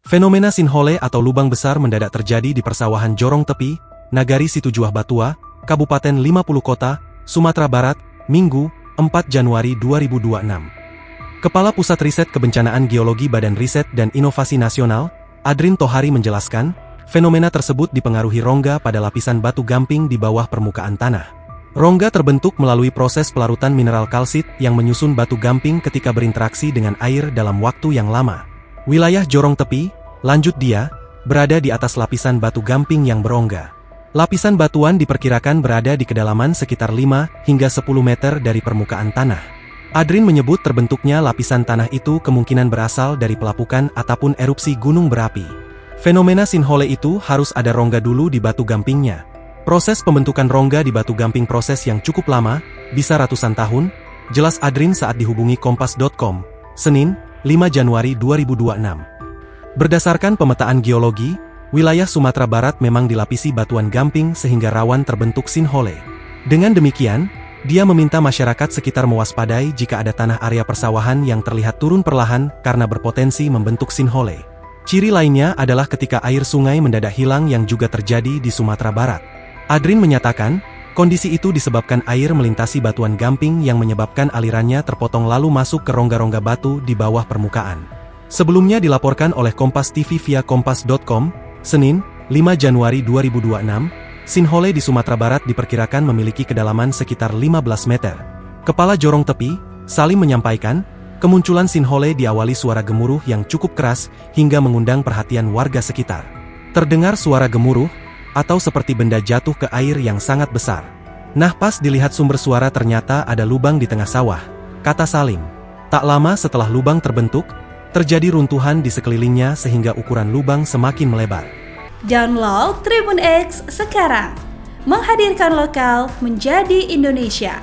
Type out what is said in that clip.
Fenomena sinkhole atau lubang besar mendadak terjadi di persawahan Jorong Tepi, Nagari Situjuah Batua, Kabupaten 50 Kota, Sumatera Barat, Minggu, 4 Januari 2026. Kepala Pusat Riset Kebencanaan Geologi Badan Riset dan Inovasi Nasional, Adrin Tohari menjelaskan, fenomena tersebut dipengaruhi rongga pada lapisan batu gamping di bawah permukaan tanah. Rongga terbentuk melalui proses pelarutan mineral kalsit yang menyusun batu gamping ketika berinteraksi dengan air dalam waktu yang lama. Wilayah Jorong Tepi, lanjut dia, berada di atas lapisan batu gamping yang berongga. Lapisan batuan diperkirakan berada di kedalaman sekitar 5 hingga 10 meter dari permukaan tanah. Adrin menyebut terbentuknya lapisan tanah itu kemungkinan berasal dari pelapukan ataupun erupsi gunung berapi. Fenomena sinkhole itu harus ada rongga dulu di batu gampingnya. Proses pembentukan rongga di batu gamping proses yang cukup lama, bisa ratusan tahun, jelas Adrin saat dihubungi Kompas.com, Senin, 5 Januari 2026. Berdasarkan pemetaan geologi, wilayah Sumatera Barat memang dilapisi batuan gamping sehingga rawan terbentuk sinkhole. Dengan demikian, dia meminta masyarakat sekitar mewaspadai jika ada tanah area persawahan yang terlihat turun perlahan karena berpotensi membentuk sinkhole. Ciri lainnya adalah ketika air sungai mendadak hilang yang juga terjadi di Sumatera Barat. Adrin menyatakan, kondisi itu disebabkan air melintasi batuan gamping yang menyebabkan alirannya terpotong lalu masuk ke rongga-rongga batu di bawah permukaan. Sebelumnya dilaporkan oleh Kompas TV via Kompas.com, Senin, 5 Januari 2026, sinkhole di Sumatera Barat diperkirakan memiliki kedalaman sekitar 15 meter. Kepala Jorong Tepi, Salim menyampaikan, kemunculan sinkhole diawali suara gemuruh yang cukup keras hingga mengundang perhatian warga sekitar. Terdengar suara gemuruh, atau seperti benda jatuh ke air yang sangat besar. Nah pas dilihat sumber suara ternyata ada lubang di tengah sawah, kata Salim. Tak lama setelah lubang terbentuk, terjadi runtuhan di sekelilingnya sehingga ukuran lubang semakin melebar. Download Tribun X sekarang, menghadirkan lokal menjadi Indonesia.